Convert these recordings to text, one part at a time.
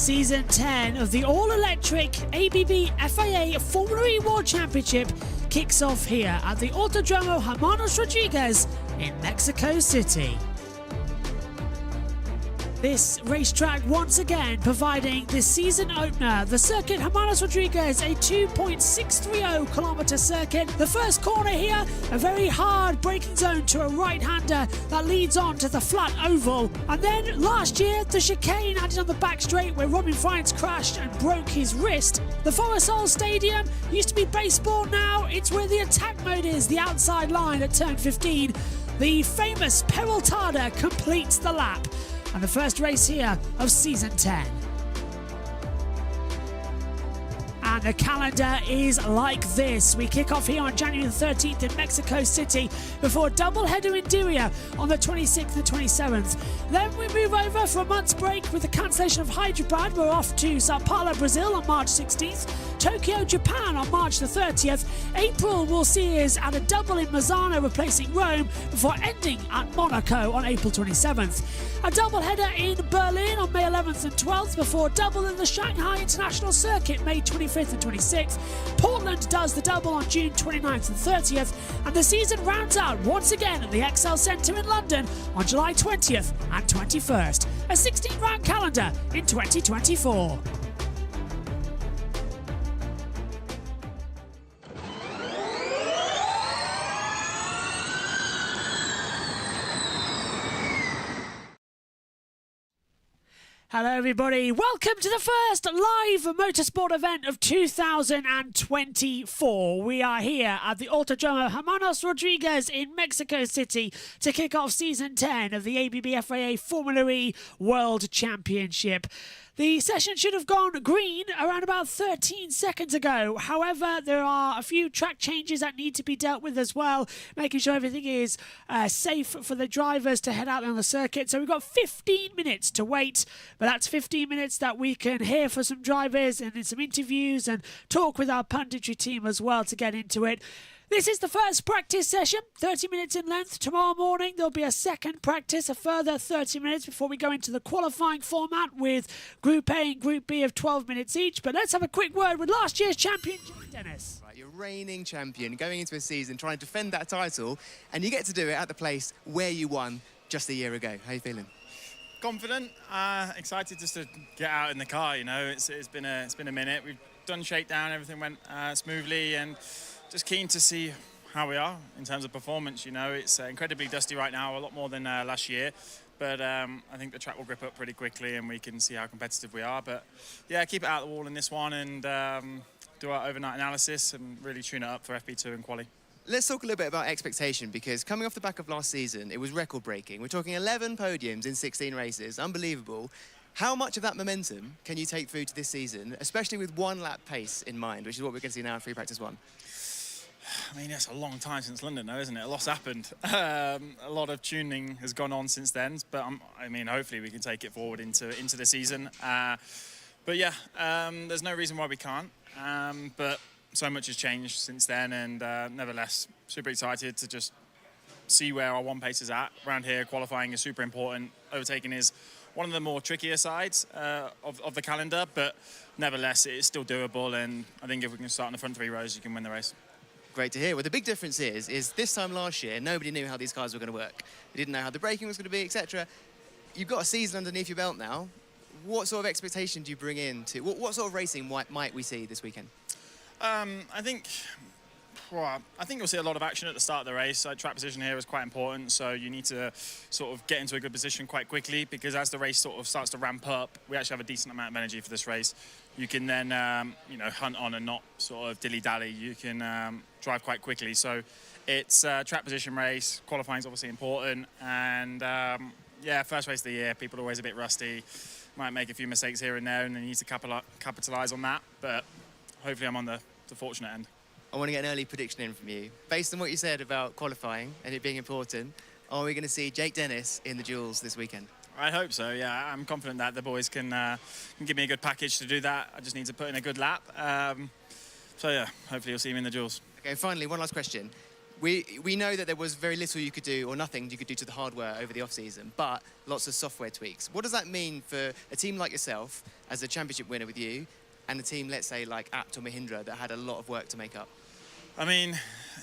Season 10 of the all-electric ABB FIA Formula E World Championship kicks off here at the Autodromo Hermanos Rodriguez in Mexico City. This racetrack once again providing the season opener. The circuit Hermanos Rodriguez, a 2.630 kilometer circuit. The first corner here, a very hard braking zone to a right-hander that leads on to the flat oval. And then last year, the chicane added on the back straight where Robin Fines crashed and broke his wrist. The Forest Stadium used to be baseball, now it's where the attack mode is, the outside line at turn 15. The famous Peraltada completes the lap. And the first race here of Season 10. And the calendar is like this. We kick off here on January the 13th in Mexico City before double-header in Diria on the 26th and 27th. Then we move over for a month's break with the cancellation of Hyderabad. We're off to Sao Paulo, Brazil on March 16th. Tokyo, Japan on March the 30th. April will see us at a double in Misano replacing Rome before ending at Monaco on April 27th. A double-header in Berlin on May 11th and 12th before double in the Shanghai International Circuit May 25th and 26th. Portland does the double on June 29th and 30th. And the season rounds out once again at the XL Centre in London on July 20th and 21st. A 16-round calendar in 2024. Hello everybody, welcome to the first live motorsport event of 2024. We are here at the Autodromo Hermanos Rodriguez in Mexico City to kick off Season 10 of the ABB FIA Formula E World Championship. The session should have gone green around about 13 seconds ago. However, there are a few track changes that need to be dealt with as well, making sure everything is safe for the drivers to head out on the circuit. So we've got 15 minutes to wait, but that's 15 minutes that we can hear for some drivers and in some interviews and talk with our punditry team as well to get into it. This is the first practice session, 30 minutes in length. Tomorrow morning there'll be a second practice, a further 30 minutes before we go into the qualifying format with Group A and Group B of 12 minutes each. But let's have a quick word with last year's champion, Dennis. Right, you're reigning champion, going into a season trying to defend that title, and you get to do it at the place where you won just a year ago. How are you feeling? Confident, excited just to get out in the car. You know, it's been a minute. We've done shakedown, everything went smoothly, and just keen to see how we are in terms of performance. You know, it's incredibly dusty right now, a lot more than last year. But I think the track will grip up pretty quickly and we can see how competitive we are. But yeah, keep it out of the wall in this one and do our overnight analysis and really tune it up for FP2 and quali. Let's talk a little bit about expectation, because coming off the back of last season, it was record-breaking. We're talking 11 podiums in 16 races, unbelievable. How much of that momentum can you take through to this season, especially with one lap pace in mind, which is what we're going to see now in free practice 1? I mean, it's a long time since London, though, isn't it? A lot's happened. A lot of tuning has gone on since then, but I mean, hopefully we can take it forward into the season. But yeah, there's no reason why we can't. But so much has changed since then, and nevertheless, super excited to just see where our one pace is at. Around here, qualifying is super important. Overtaking is one of the more trickier sides of the calendar, but nevertheless, it is still doable, and I think if we can start in the front 3 rows, you can win the race. Great to hear. Well, the big difference is this time last year, nobody knew how these cars were going to work. They didn't know how the braking was going to be, etc. You've got a season underneath your belt now. What sort of expectation do you bring in to... What sort of racing might we see this weekend? I think you'll see a lot of action at the start of the race. Track position here is quite important, so you need to sort of get into a good position quite quickly, because as the race sort of starts to ramp up, we actually have a decent amount of energy for this race. You can then, you know, hunt on and not sort of dilly-dally. You can drive quite quickly. So it's a track position race. Qualifying is obviously important. And yeah, first race of the year, people are always a bit rusty. Might make a few mistakes here and there, and they need to capitalise on that. But hopefully I'm on the fortunate end. I want to get an early prediction in from you. Based on what you said about qualifying and it being important, are we going to see Jake Dennis in the duels this weekend? I hope so, yeah. I'm confident that the boys can give me a good package to do that. I just need to put in a good lap. So yeah, hopefully you'll see him in the duels. Okay, finally, one last question. We know that there was very little you could do or nothing you could do to the hardware over the off-season, but lots of software tweaks. What does that mean for a team like yourself as a championship winner with you and a team, let's say, like Abt or Mahindra that had a lot of work to make up? I mean,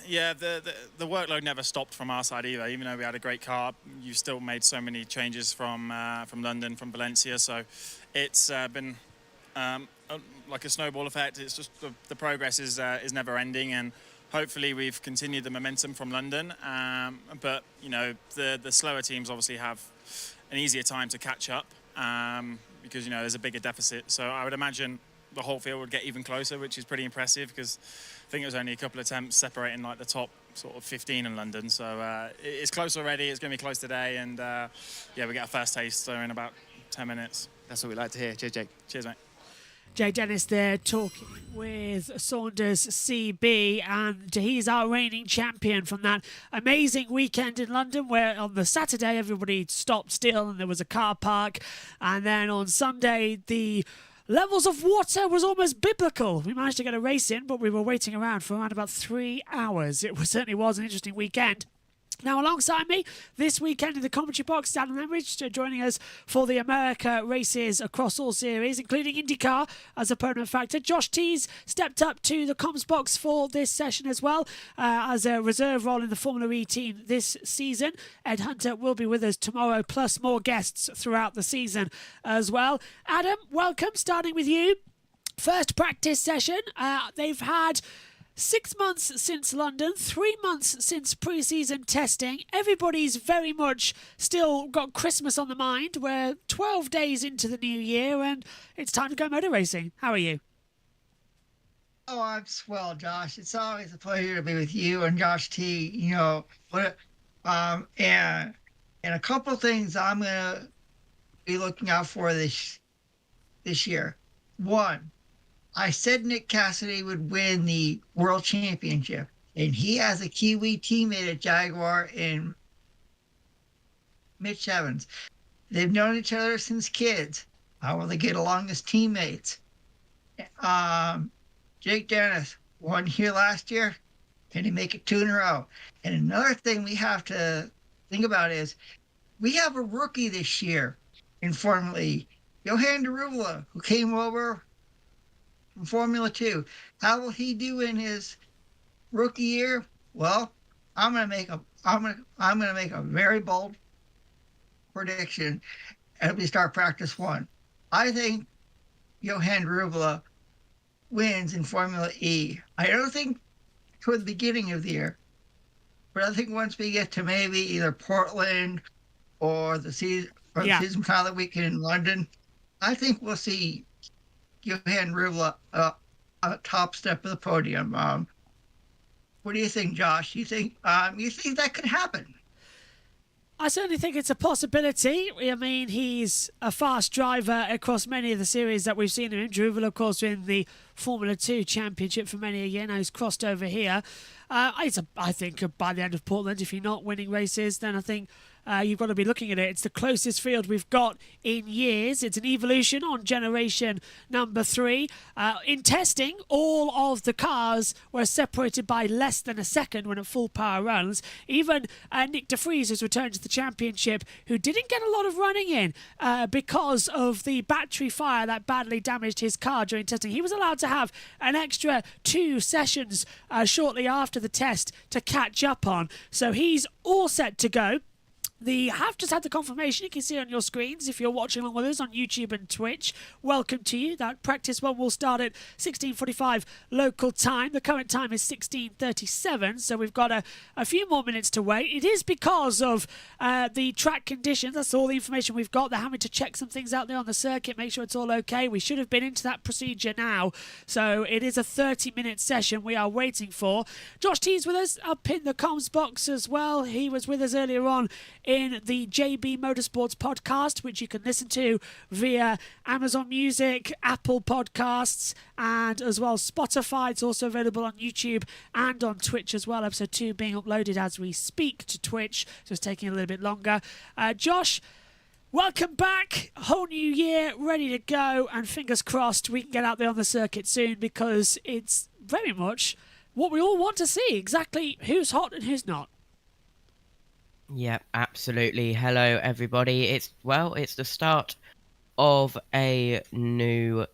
yeah, the workload never stopped from our side either. Even though we had a great car, you still made so many changes from London, from Valencia. So it's been like a snowball effect. It's just the progress is never ending, and hopefully we've continued the momentum from London. But you know, the slower teams obviously have an easier time to catch up because you know there's a bigger deficit. So I would imagine the whole field would get even closer, which is pretty impressive because I think it was only a couple of attempts separating like the top sort of 15 in London. So it's close already. It's going to be close today, and yeah, we get a first taste in about 10 minutes. That's what we like to hear. Cheers, Jake. Cheers, mate. Jay Dennis there talking with Saunders CB, and he's our reigning champion from that amazing weekend in London where on the Saturday everybody stopped still and there was a car park, and then on Sunday the levels of water was almost biblical. We managed to get a race in, but we were waiting around for around about 3 hours. It certainly was an interesting weekend. Now, alongside me this weekend in the commentary box, Dan Lemridge joining us for the America races across all series, including IndyCar as a permanent factor. Josh Tees stepped up to the comms box for this session as well as a reserve role in the Formula E team this season. Ed Hunter will be with us tomorrow, plus more guests throughout the season as well. Adam, welcome, starting with you. First practice session. They've had 6 months since London, 3 months since pre-season testing. Everybody's very much still got Christmas on the mind. We're 12 days into the new year and it's time to go motor racing. How are you? Oh, I'm swell, Josh. It's always a pleasure to be with you and Josh T. You know, and a couple of things I'm gonna be looking out for this year. One, I said Nick Cassidy would win the World Championship, and he has a Kiwi teammate at Jaguar in Mitch Evans. They've known each other since kids. How will they get along as teammates? Jake Dennis won here last year. Can he make it 2 in a row? And another thing we have to think about is we have a rookie this year in Formula E, Johan Derula, who came over from Formula 2. How will he do in his rookie year? Well, I'm gonna make a very bold prediction as we start practice 1. I think Johan Derula wins in Formula E. I don't think toward the beginning of the year, but I think once we get to maybe either Portland or the season season pilot weekend in London, I think we'll see Johan Derula a top step of the podium. What do you think, Josh? You think that could happen? I certainly think it's a possibility. I mean, he's a fast driver across many of the series that we've seen him in. Derula, of course, in the Formula 2 Championship for many a year. Now he's crossed over here. I think by the end of Portland, if you're not winning races, then I think you've got to be looking at it. It's the closest field we've got in years. It's an evolution on generation number 3. In testing, all of the cars were separated by less than a second when at full power runs. Even Nick de Vries has returned to the championship, who didn't get a lot of running in because of the battery fire that badly damaged his car during testing. He was allowed to have an extra 2 sessions shortly after the test to catch up on. So he's all set to go. Have just had the confirmation. You can see it on your screens if you're watching along with us on YouTube and Twitch. Welcome to you. That practice one will start at 16:45 local time. The current time is 16:37, so we've got a few more minutes to wait. It is because of the track conditions. That's all the information we've got. They're having to check some things out there on the circuit, make sure it's all okay. We should have been into that procedure now, so it is a 30-minute session we are waiting for. Josh T's with us up in the comms box as well. He was with us earlier on in the JB Motorsports podcast, which you can listen to via Amazon Music, Apple Podcasts, and as well Spotify. It's also available on YouTube and on Twitch as well. Episode 2 being uploaded as we speak to Twitch, so it's taking a little bit longer. Josh, welcome back. Whole new year, ready to go, and fingers crossed we can get out there on the circuit soon, because it's very much what we all want to see, exactly who's hot and who's not. Yep, absolutely. Hello, everybody. It's the start of a new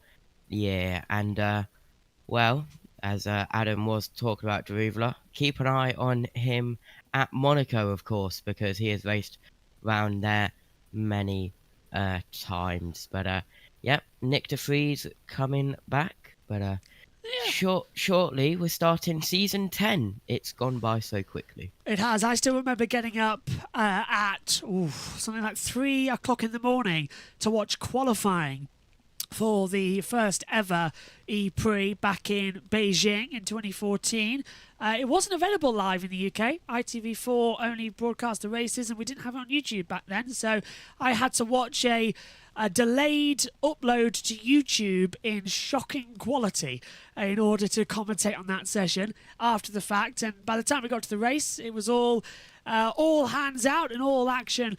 year, and as Adam was talking about Deruvla, keep an eye on him at Monaco, of course, because he has raced round there many times. But yep, Nick de Vries coming back, but shortly we're starting season 10. It's gone by so quickly. It has. I still remember getting up at something like 3 o'clock in the morning to watch qualifying for the first ever E-Prix back in Beijing in 2014. It wasn't available live in the UK. ITV4 only broadcast the races, and we didn't have it on YouTube back then, so I had to watch a delayed upload to YouTube in shocking quality in order to commentate on that session after the fact. And by the time we got to the race, it was all hands out and all action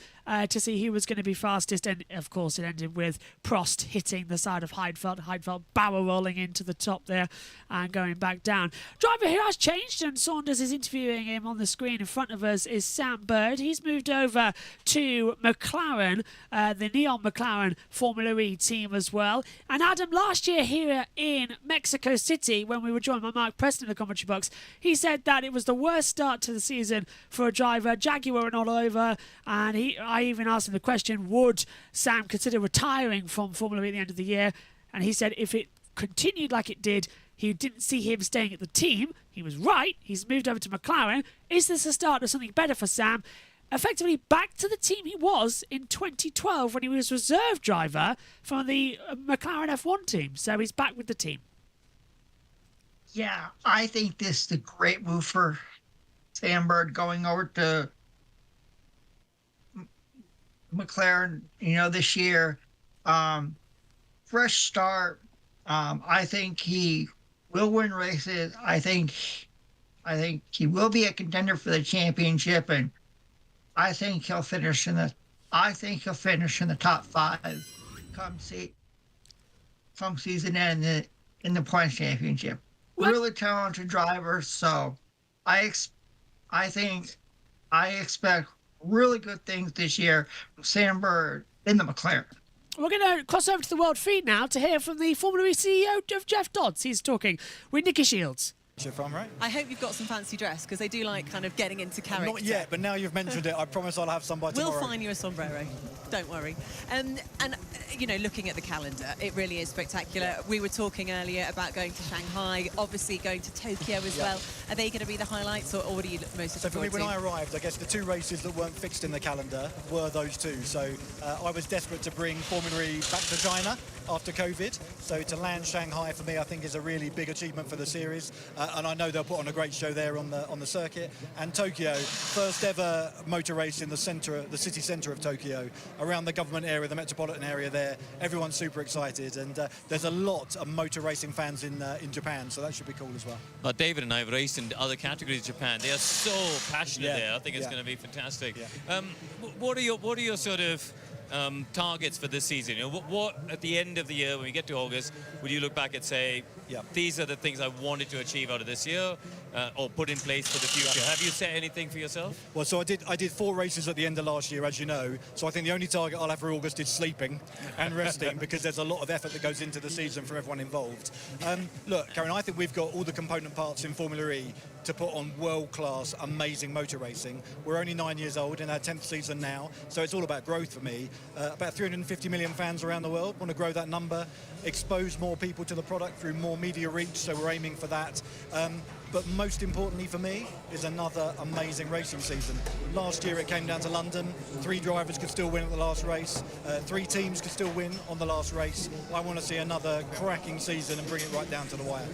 to see who was going to be fastest. And of course, it ended with Prost hitting the side of Heidfeld barrel rolling into the top there and going back down. Driver who has changed, and Saunders is interviewing him on the screen in front of us, is Sam Bird. He's moved over to McLaren, the Neon McLaren Formula E team as well. And Adam, last year here in Mexico City, when we were joined by Mark Preston in the commentary box, he said that it was the worst start to the season for a driver. Jaguar and all over, and I even asked him the question, would Sam consider retiring from Formula E at the end of the year? And he said if it continued like it did, he didn't see him staying at the team. He was right. He's moved over to McLaren. Is this the start of something better for Sam? Effectively back to the team he was in 2012 when he was reserve driver for the McLaren F1 team. So he's back with the team. Yeah, I think this is a great move for Sam Bird going over to McLaren, this year. Fresh start. I think he will win races. I think he will be a contender for the championship, and I think he'll finish in the top 5 come season end in the points championship. Really talented driver, so I expect really good things this year from Sam Bird in the McLaren. We're going to cross over to the world feed now to hear from the Formula E CEO of Jeff Dodds. He's talking with Nicky Shields. If I'm right. I hope you've got some fancy dress, because they do like kind of getting into character. Not yet, but now you've mentioned it, I promise I'll have some by tomorrow. We'll find you a sombrero, don't worry. And looking at the calendar, it really is spectacular. We were talking earlier about going to Shanghai, obviously going to Tokyo as well. Are they going to be the highlights, or what are you most So for me, when I arrived, I guess the 2 races that weren't fixed in the calendar were those 2. So I was desperate to bring Formula E back to China after COVID. So to land Shanghai for me, I think is a really big achievement for the series. And I know they'll put on a great show there on the circuit. And Tokyo, first ever motor race in the city centre of Tokyo, around the government area, the metropolitan area there. Everyone's super excited, and there's a lot of motor racing fans in Japan, so that should be cool as well. David and I have raced in other categories in Japan. They are so passionate there. I think it's going to be fantastic. Yeah. What are your sort of targets for this season? What at the end of the year, when we get to August, would you look back and say, these are the things I wanted to achieve out of this year, or put in place for the future? Have you set anything for yourself? Well, so I did 4 races at the end of last year, as you know. So I think the only target I'll have for August is sleeping and resting, because there's a lot of effort that goes into the season for everyone involved. Look, Karen, I think we've got all the component parts in Formula E to put on world-class, amazing motor racing. We're only 9 years old in our 10th season now, so it's all about growth for me. About 350 million fans around the world. Want to grow that number, expose more people to the product through more media reach, so we're aiming for that. But most importantly for me is another amazing racing season. Last year it came down to London. 3 drivers could still win at the last race. 3 teams could still win on the last race. I want to see another cracking season and bring it right down to the wire.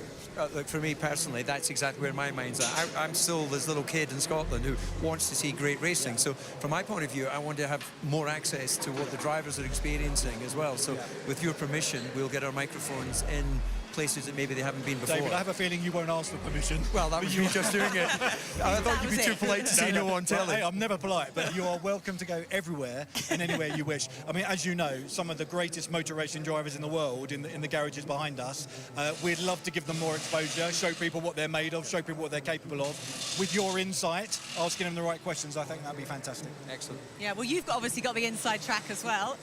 Look, for me personally, that's exactly where my mind's at. I'm still this little kid in Scotland who wants to see great racing. So from my point of view, I want to have more access to what the drivers are experiencing as well. So with your permission, we'll get our microphones in places that maybe they haven't been before. David, I have a feeling you won't ask for permission. Well, that was you just doing it. I thought you'd be too polite to say no on telly. Hey, I'm never polite, but you are welcome to go everywhere and anywhere you wish. I mean, as you know, some of the greatest motor racing drivers in the world in the garages behind us, we'd love to give them more exposure, show people what they're made of, show people what they're capable of. With your insight, asking them the right questions, I think that'd be fantastic. Excellent. Yeah, well, you've obviously got the inside track as well.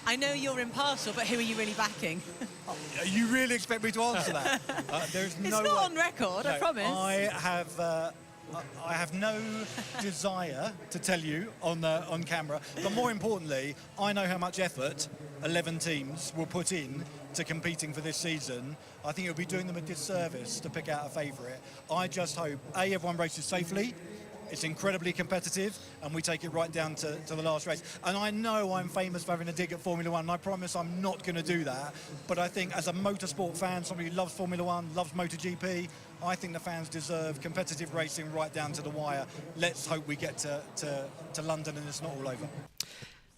I know you're impartial, but who are you really backing? You really expect me to answer that? There's It's no not on record, I promise. I have no desire to tell you on camera, but more importantly, I know how much effort 11 teams will put in to competing for this season. I think it would be doing them a disservice to pick out a favourite. I just hope, A, everyone races safely, it's incredibly competitive, and we take it right down to the last race. And I know I'm famous for having a dig at Formula One, and I promise I'm not going to do that. But I think as a motorsport fan, somebody who loves Formula One, loves MotoGP, I think the fans deserve competitive racing right down to the wire. Let's hope we get to London and it's not all over.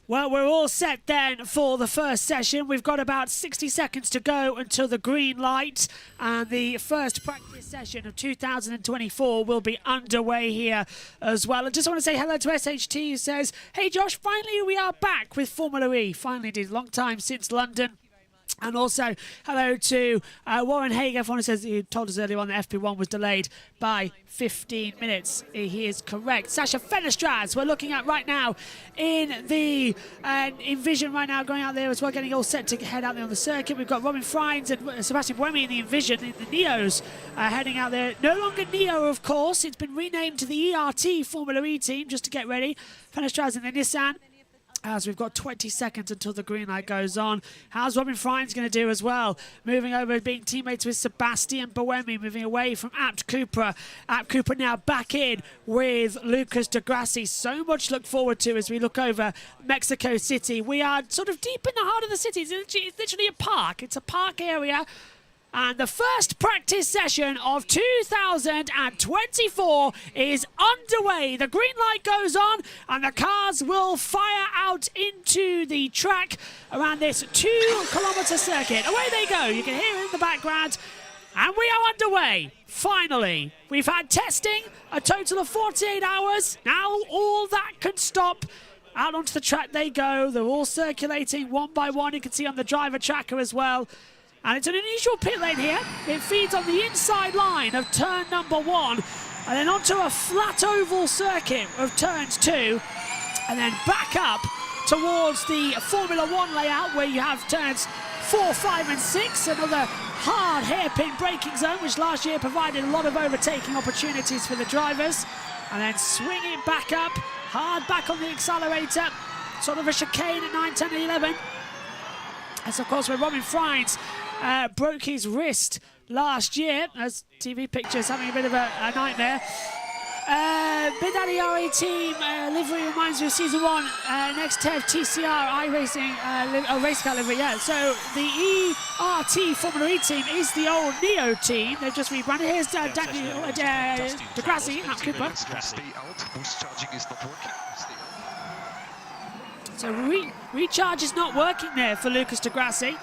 Well, we're all set then for the first session. We've got about 60 seconds to go until the green light, and the first practice session of 2024 will be underway here as well. I just want to say hello to SHT, who says, "Hey Josh, finally we are back with Formula E. Finally did, long time since London." And also, hello to Warren Haig. Everyone says he told us earlier on that FP1 was delayed by 15 minutes. He is correct. Sasha Fenestraz, we're looking at right now in the Envision right now, going out there as well, getting all set to head out there on the circuit. We've got Robin Friends and Sebastian Buemi in the Envision, the Neos heading out there. No longer Neo, of course. It's been renamed to the ERT Formula E team just to get ready. Fenestraz in the Nissan. As we've got 20 seconds until the green light goes on. How's Robin Friends going to do as well? Moving over, being teammates with Sebastian Buemi, moving away from Abt Cooper. Abt Cooper now back in with Lucas de Grassi. So much to look forward to as we look over Mexico City. We are sort of deep in the heart of the city. It's literally a park. It's a park area. And the first practice session of 2024 is underway. The green light goes on and the cars will fire out into the track around this 2-kilometre circuit. Away they go. You can hear it in the background. And we are underway. Finally, we've had testing, a total of 48 hours. Now all that can stop. Out onto the track they go. They're all circulating one by one. You can see on the driver tracker as well. And it's an unusual pit lane here. It feeds on the inside line of turn number 1, and then onto a flat oval circuit of turns 2, and then back up towards the Formula 1 layout where you have turns 4, 5 and 6, another hard hairpin braking zone which last year provided a lot of overtaking opportunities for the drivers, and then swing it back up, hard back on the accelerator, sort of a chicane at 9, 10 and 11. That's of course where Robin Friends broke his wrist last year, as TV pictures having a bit of a nightmare. Bidaliari team livery reminds me of season 1. Next Tev TCR iRacing race car livery. Yeah, so the ERT Formula E team is the old Neo team. They've just rebranded. Here's Daniel de Grassi, Abt Cooper. So recharge is not working there for Lucas de Grassi.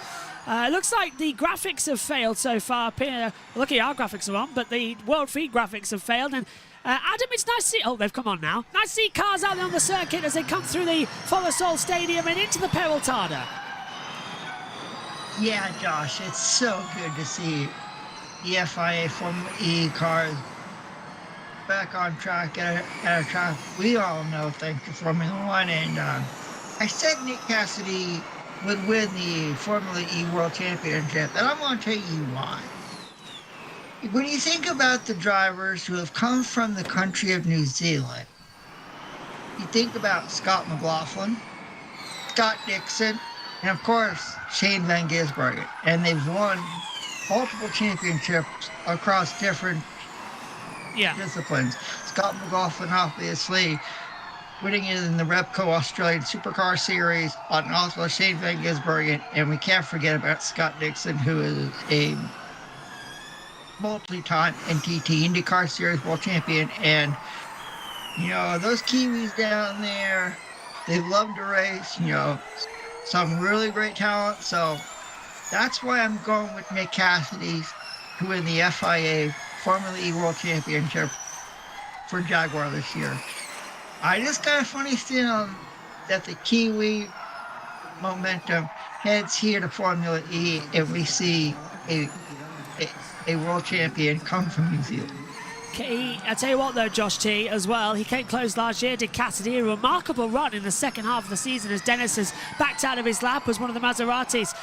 Looks like the graphics have failed so far up here. Lucky our graphics are on, but the World Feed graphics have failed. And Adam, it's nice to see... Oh, they've come on now. Nice to see cars out there on the circuit as they come through the Folosol Stadium and into the Peraltada. Yeah, Josh, it's so good to see the FIA Formula E cars back on track at a track we all know thanks to Formula One. And I said Nick Cassidy would win the Formula E World Championship, and I'm going to tell you why. When you think about the drivers who have come from the country of New Zealand, you think about Scott McLaughlin, Scott Dixon, and of course, Shane Van Gisbergen. And they've won multiple championships across different disciplines. Scott McLaughlin, obviously, winning it in the Repco Australian Supercar Series, and also Shane Van Gisbergen. And we can't forget about Scott Dixon, who is a multi-time NTT IndyCar Series World Champion. And, you know, those Kiwis down there, they love to race, you know, some really great talent. So That's why I'm going with Nick Cassidy to win the FIA Formula E World Championship for Jaguar this year. I just got a funny feeling that the Kiwi momentum heads here to Formula E and we see a world champion come from New Zealand. I tell you what though, Josh T as well, he came close last year, did Cassidy a remarkable run in the second half of the season as Dennis has backed out of his lap as one of the Maseratis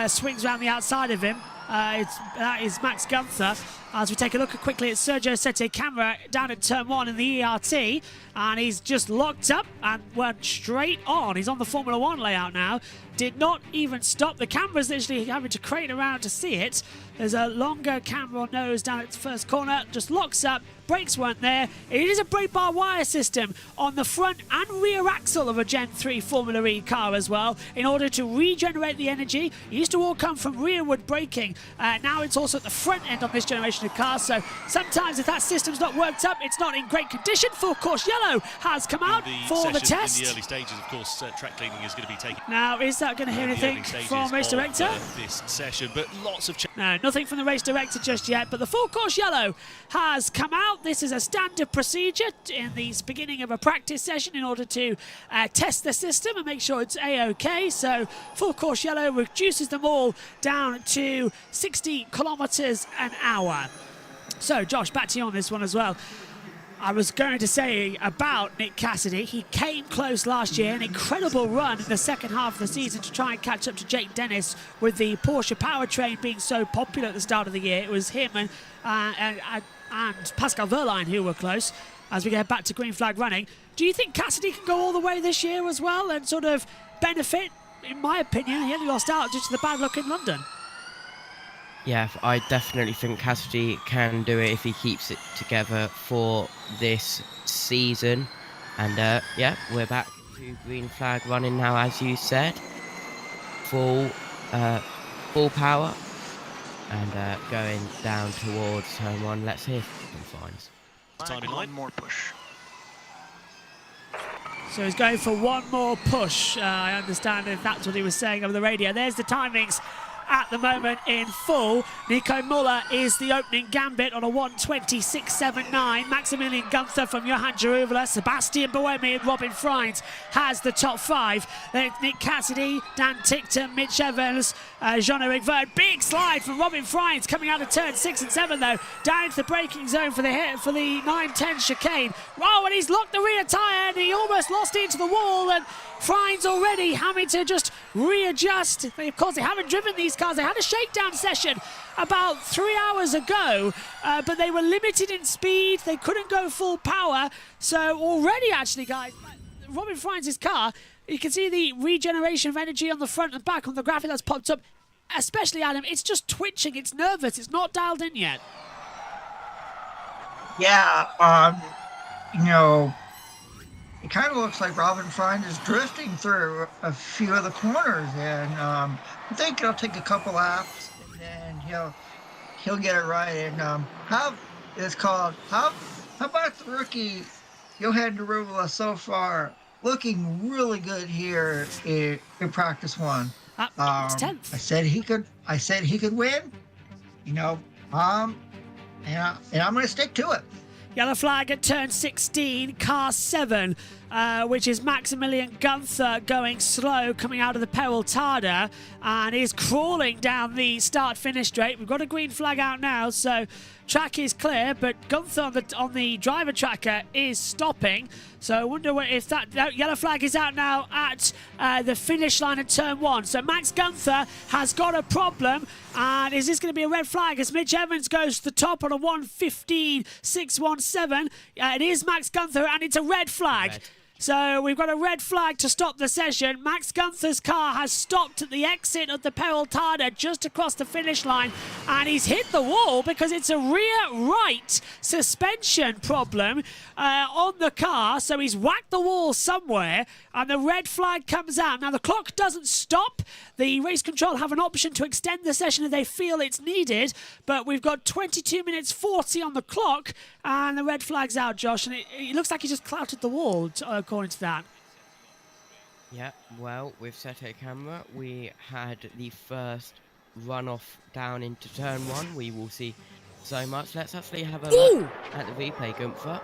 swings around the outside of him. That is Max Gunther. As we take a look quickly at Sergio Sette camera down at turn 1 in the ERT, and he's just locked up and went straight on. He's on the Formula 1 layout now. Did not even stop. The camera's literally having to crane around to see it. There's a longer camera nose down at the first corner, just locks up, brakes weren't there. It is a brake bar wire system on the front and rear axle of a Gen 3 Formula E car as well, in order to regenerate the energy. It used to all come from rearward braking. Now it's also at the front end on this generation of cars, so sometimes if that system's not worked up, it's not in great condition. Full course yellow has come out for the test. In the early stages, of course, track cleaning is going to be taken. Now, is that going to hear anything from race director? This session, but lots of no, nothing from the race director just yet, but the full course yellow has come out. This is a standard procedure in the beginning of a practice session in order to test the system and make sure it's A-OK. So full course yellow reduces them all down to 60 kilometers an hour. So Josh, back to you on this one as well. I was going to say about Nick Cassidy, he came close last year, an incredible run in the second half of the season to try and catch up to Jake Dennis with the Porsche powertrain being so popular at the start of the year. It was him and Pascal Wehrlein who were close as we get back to green flag running. Do you think Cassidy can go all the way this year as well and sort of benefit? In my opinion, he only lost out due to the bad luck in London. Yeah, I definitely think Cassidy can do it if he keeps it together for this season. And yeah, we're back to green flag running now, as you said. Full power. And going down towards turn 1. Let's hear some signs. Time in line. More push. So he's going for one more push. I understand if that's what he was saying over the radio. There's the timings at the moment in full. Nico Muller is the opening gambit on a 1:26.79. Maximilian Gunther from Johan Jaruvela, Sebastian Buemi and Robin Freins has the top 5. Then Nick Cassidy, Dan Tickton, Mitch Evans, Jean-Eric Verne. Big slide from Robin Freins coming out of turn 6 and 7 though. Down into the braking zone for the 9-10 chicane. Oh, and he's locked the rear tyre and he almost lost it into the wall, and Freins already having to just readjust. Of course, they haven't driven these cars. They had a shakedown session about 3 hours ago, but they were limited in speed. They couldn't go full power. So already, actually, guys, Robin Freins' car, you can see the regeneration of energy on the front and back on the graphic that's popped up. Especially, Adam, it's just twitching. It's nervous. It's not dialed in yet. Yeah, you know, it kind of looks like Robin Freins is drifting through a few of the corners, and I think it'll take a couple laps, and then he'll get it right. And how about the rookie Johan Jaruvela so far, looking really good here in practice 1. It's 10th. I said he could win, you know, and I'm going to stick to it. Yellow flag at turn 16, car 7, which is Maximilian Gunther going slow, coming out of the Peraltada, and is crawling down the start-finish straight. We've got a green flag out now, so track is clear, but Gunther on the driver tracker is stopping. So I wonder if that yellow flag is out now at the finish line at turn 1. So Max Gunther has got a problem, and is this going to be a red flag as Mitch Evans goes to the top on a 1:15.617? It is Max Gunther, and it's a red flag. Red. So we've got a red flag to stop the session. Max Gunther's car has stopped at the exit of the Peraltada just across the finish line, and he's hit the wall because it's a rear right suspension problem on the car. So he's whacked the wall somewhere, and the red flag comes out. Now the clock doesn't stop. The race control have an option to extend the session if they feel it's needed, but we've got 22 minutes 40 on the clock, and the red flag's out, Josh, and it looks like he just clouted the wall, according to that. Yeah, well, with Sette camera, we had the first run off down into turn 1, we will see so much. Let's actually have a Ooh! look at the replay, Gunther.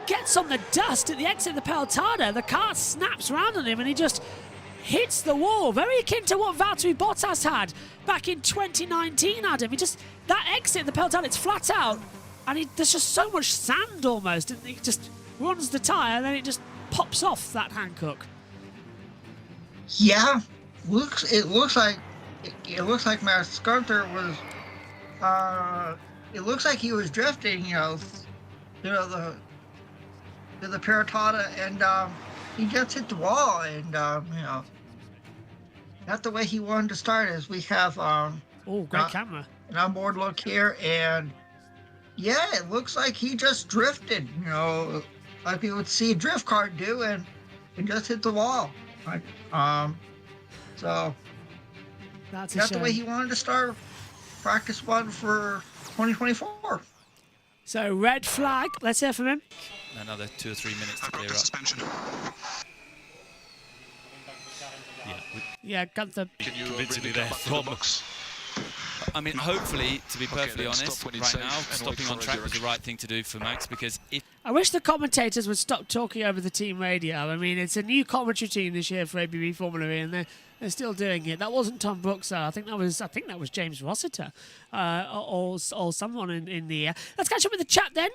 Gets on the dust at the exit of the Peltada. The car snaps round on him and he just hits the wall. Very akin to what Valtteri Bottas had back in 2019, Adam. That exit of the Peltada, it's flat out and there's just so much sand almost, and he just runs the tyre and then it just pops off that Hankook. Yeah, it looks like Max Gunther was. It looks like he was drifting, the Peltada, and he just hit the wall, and not the way he wanted to start. As we have great camera, an onboard look here, and yeah, it looks like he just drifted, like we would see a drift car do, and just hit the wall. So that's the way he wanted to start practice 1 for 2024. So red flag. Let's hear from him. Another 2 or 3 minutes to clear up. Suspension. Yeah, Gunther. Can you Convincingly bring there it back to the from- box? I mean, hopefully, to be perfectly then honest, stop when right it's now, safe and wait stopping for on a track was the direction. right thing to do for Max, because if I wish the commentators would stop talking over the team radio. I mean, it's a new commentary team this year for ABB Formula E, and they're still doing it. That wasn't Tom Brooks, though. I think that was James Rossiter, or someone in the air. Let's catch up with the chat then.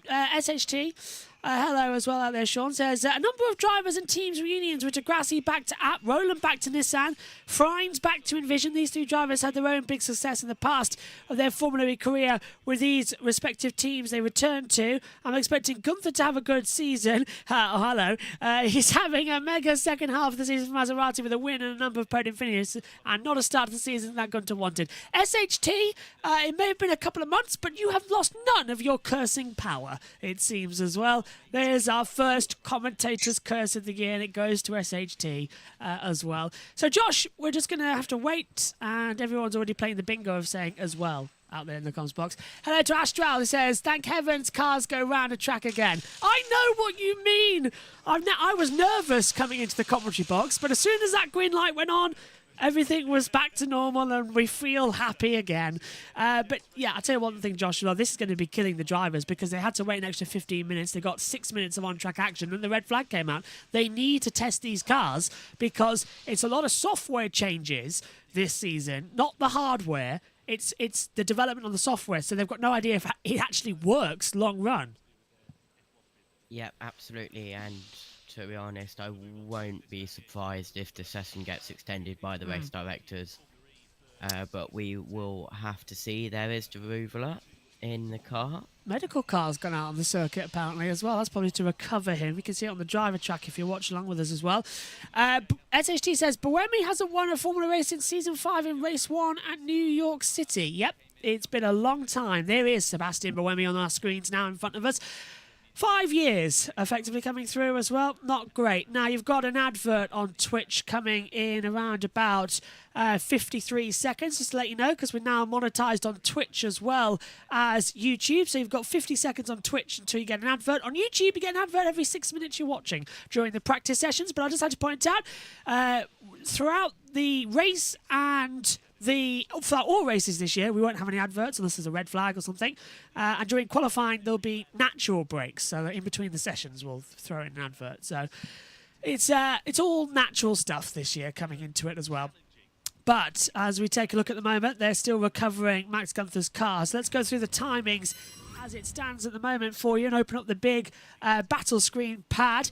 SHT. Hello as well out there, Sean. Says, a number of drivers and teams reunions with Degrassi back to App, Roland back to Nissan, Freins back to Envision. These 3 drivers had their own big success in the past of their Formula E career with these respective teams they returned to. I'm expecting Gunther to have a good season. Hello. He's having a mega second half of the season for Maserati with a win and a number of podium finishes, and not a start of the season that Gunther wanted. SHT, it may have been a couple of months, but you have lost none of your cursing power, it seems as well. There's our first commentator's curse of the year, and it goes to SHT as well. So, Josh, we're just going to have to wait, and everyone's already playing the bingo of saying as well out there in the comms box. Hello to Astral, who says, thank heavens cars go round a track again. I know what you mean. I was nervous coming into the commentary box, but as soon as that green light went on, everything was back to normal and we feel happy again. But yeah, I'll tell you one thing, Josh, well, this is going to be killing the drivers because they had to wait an extra 15 minutes. They got 6 minutes of on-track action and the red flag came out. They need to test these cars because it's a lot of software changes this season, not the hardware. It's the development on the software, so they've got no idea if it actually works long run. Yep, absolutely, and to be honest, I won't be surprised if the session gets extended by the race directors. But we will have to see. There is Deruvula in the car. Medical car's gone out on the circuit apparently as well. That's probably to recover him. You can see it on the driver track if you watch along with us as well. SHT says, Buemi hasn't won a Formula race since Season 5 in Race 1 at New York City. Yep, it's been a long time. There is Sebastian Buemi on our screens now in front of us. 5 years effectively coming through as well. Not great. Now, you've got an advert on Twitch coming in around about 53 seconds, just to let you know, because we're now monetized on Twitch as well as YouTube. So you've got 50 seconds on Twitch until you get an advert. On YouTube, you get an advert every 6 minutes you're watching during the practice sessions. But I just had to point out, throughout the race and for all races this year, we won't have any adverts unless there's a red flag or something. And during qualifying, there'll be natural breaks. So in between the sessions, we'll throw in an advert. So it's all natural stuff this year coming into it as well. But as we take a look at the moment, they're still recovering Max Gunther's car. So let's go through the timings as it stands at the moment for you and open up the big battle screen pad.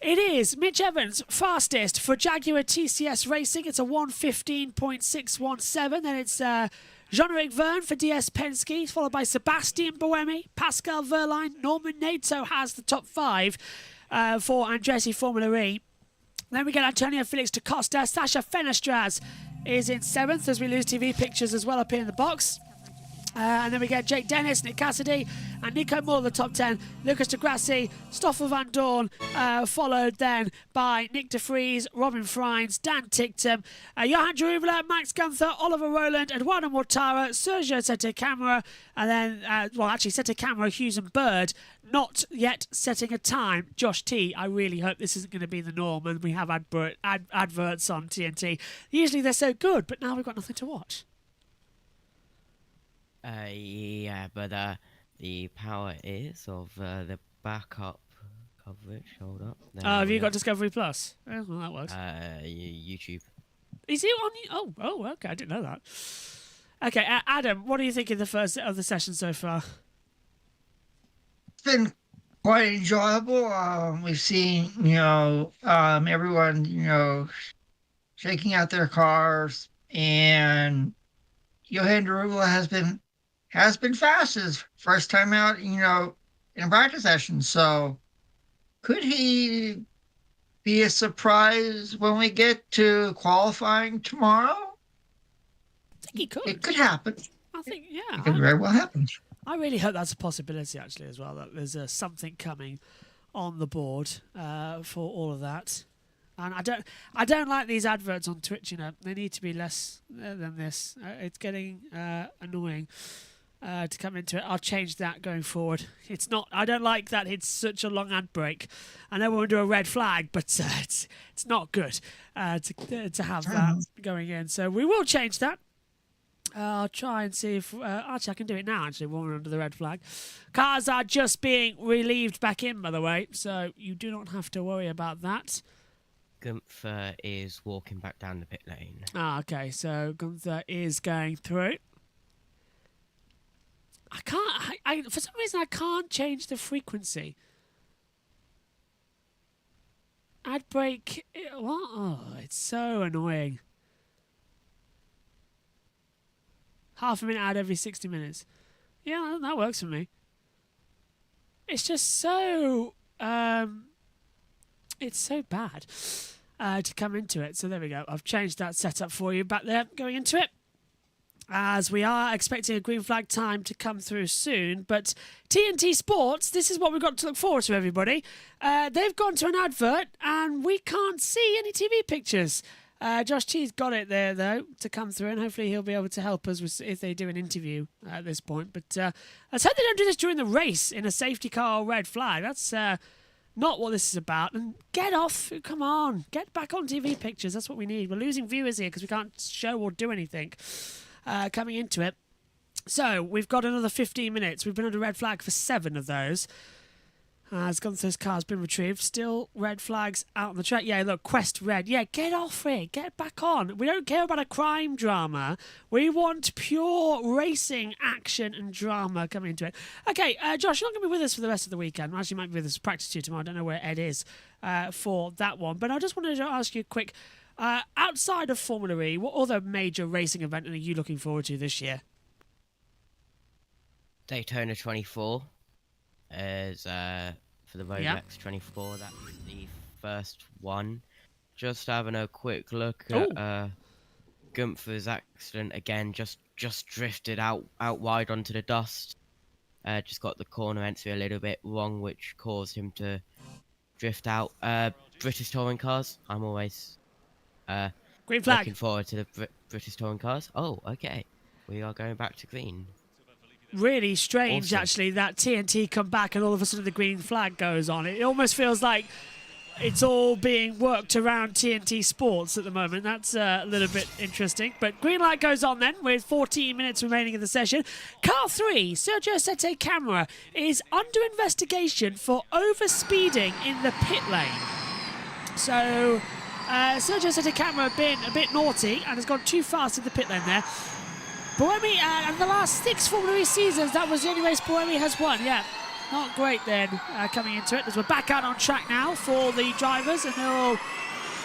It is Mitch Evans, fastest for Jaguar TCS Racing. It's a 1:15.617. Then it's Jean-Eric Verne for DS Penske, followed by Sebastian Buemi, Pascal Wehrlein, Norman Nato has the top 5 for Andretti Formula E. Then we get Antonio Felix da Costa. Sasha Fenestraz is in 7th as we lose TV pictures as well up here in the box. And then we get Jake Dennis, Nick Cassidy, and Nico Moore in the top 10. Lucas de Grassi, Stoffel Van Dorn, followed then by Nick de Vries, Robin Freins, Dan Ticktum, Johan Jarubla, Max Gunther, Oliver Rowland, Eduardo Mortara, Sergio Sette Camera, and then, Sette Camera, Hughes and Bird, not yet setting a time. Josh T, I really hope this isn't going to be the norm and we have adverts on TNT. Usually they're so good, but now we've got nothing to watch. Yeah, but the power is of the backup coverage. Hold up. Have you got Discovery Plus? Oh, well, that works. YouTube. Is he on? Oh, okay. I didn't know that. Okay, Adam, what do you think of the first of the session so far? It's been quite enjoyable. We've seen, everyone, shaking out their cars, and Johan Darula has been fast his first time out, in a practice session. So could he be a surprise when we get to qualifying tomorrow? I think he could. It could happen. I think, yeah. It could very well happen. I really hope that's a possibility, actually, as well, that there's something coming on the board for all of that. And I don't like these adverts on Twitch. They need to be less than this. It's getting annoying to come into it. I'll change that going forward. It's not. I don't like that it's such a long ad break. I know we'll do a red flag, but it's not good to have that going in. So we will change that. I'll try and see if... actually, I can do it now, actually, when we're under the red flag. Cars are just being relieved back in, by the way, so you do not have to worry about that. Gunther is walking back down the pit lane. Okay, so Gunther is going through. I can't... for some reason, I can't change the frequency. Ad break... What? Oh, it's so annoying. Half a minute ad every 60 minutes. Yeah, that works for me. It's just so... it's so bad to come into it. So there we go. I've changed that setup for you back there going into it. As we are expecting a green flag time to come through soon. But TNT Sports, this is what we've got to look forward to, everybody. They've gone to an advert and we can't see any TV pictures. Josh T's got it there, though, to come through, and hopefully he'll be able to help us if they do an interview at this point. But let's hope they don't do this during the race in a safety car or red flag. That's not what this is about. And get off. Come on. Get back on TV pictures. That's what we need. We're losing viewers here because we can't show or do anything coming into it. So we've got another 15 minutes. We've been under red flag for 7 of those. As Gunther's car's been retrieved. Still red flags out on the track. Yeah, look, Quest red. Yeah, get off it. Get back on. We don't care about a crime drama. We want pure racing action and drama coming into it. Okay, Josh, you're not going to be with us for the rest of the weekend. Actually, you might be with us for practice 2 tomorrow. I don't know where Ed is for that one. But I just wanted to ask you a quick, outside of Formula E, what other major racing event are you looking forward to this year? Daytona 24. As for the Rolex 24, that's the first one. Just having a quick look at Gunther's accident again. Just drifted out wide onto the dust. Just got the corner entry a little bit wrong, which caused him to drift out. British touring cars. I'm always green flag. Looking forward to the British touring cars. Oh, okay. We are going back to green. Really strange, awesome. Actually, that TNT come back and all of a sudden the green flag goes on. It almost feels like it's all being worked around TNT Sports at the moment. That's a little bit interesting. But green light goes on then with 14 minutes remaining in the session. Car 3, Sergio Sette Camera, is under investigation for overspeeding in the pit lane. So Sergio Sette Camera been a bit naughty and has gone too fast in the pit lane there. Buemi, and the last 6 Formula E seasons, that was the only race Buemi has won. Yeah, not great then coming into it, as we're back out on track now for the drivers, and they'll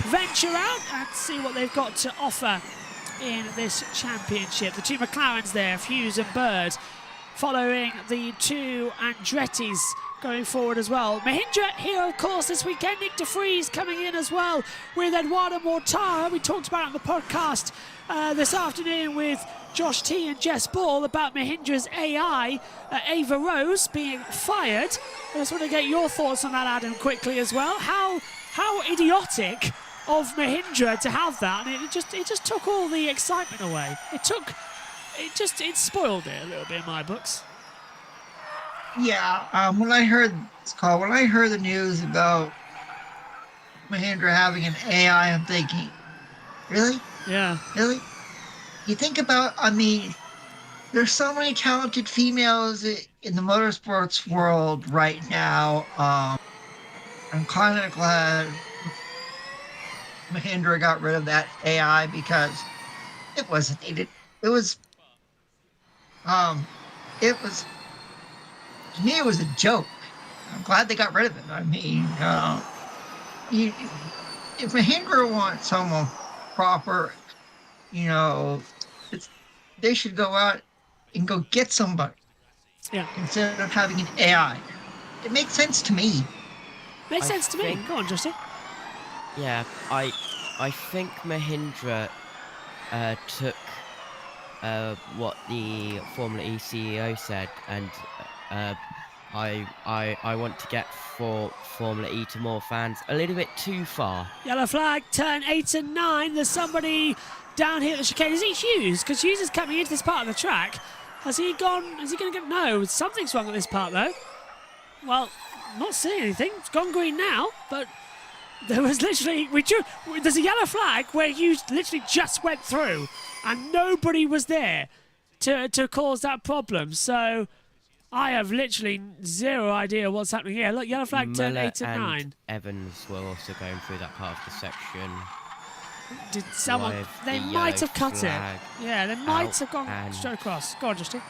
venture out and see what they've got to offer in this championship. The 2 McLarens there, Hughes and Bird, following the 2 Andretti's going forward as well. Mahindra here, of course, this weekend. Nick de Vries coming in as well with Eduardo Mortara. We talked about it on the podcast this afternoon with Josh T and Jess Ball about Mahindra's AI, Ava Rose, being fired. I just want to get your thoughts on that, Adam, quickly as well. How idiotic of Mahindra to have that, and it just took all the excitement away. It spoiled it a little bit in my books. Yeah, when I heard the news about Mahindra having an AI, I'm thinking, really? Yeah. Really? You think about, I mean, there's so many talented females in the motorsports world right now. I'm kind of glad Mahindra got rid of that AI because it wasn't needed. To me, it was a joke. I'm glad they got rid of it. I mean, if Mahindra wants someone proper, they should go out and go get somebody. Yeah. Instead of having an AI. It makes sense to me. Makes sense to me. Go on, Justin. Yeah, I think Mahindra took what the Formula E CEO said, and I want to get for Formula E to more fans a little bit too far. Yellow flag, turn 8 and 9. There's somebody down here at the chicane. Is it Hughes? Because Hughes is coming into this part of the track. Has he gone? Is he going to get? No, something's wrong at this part though. Well, not seeing anything. It's gone green now, but there was literally there's a yellow flag where Hughes literally just went through, and nobody was there to cause that problem. So I have literally zero idea what's happening here. Look, yellow flag, turn 8 and 9. Evans were also going through that part of the section. Did someone? They might have cut it. Yeah, they might have gone straight across. Go on, Justin.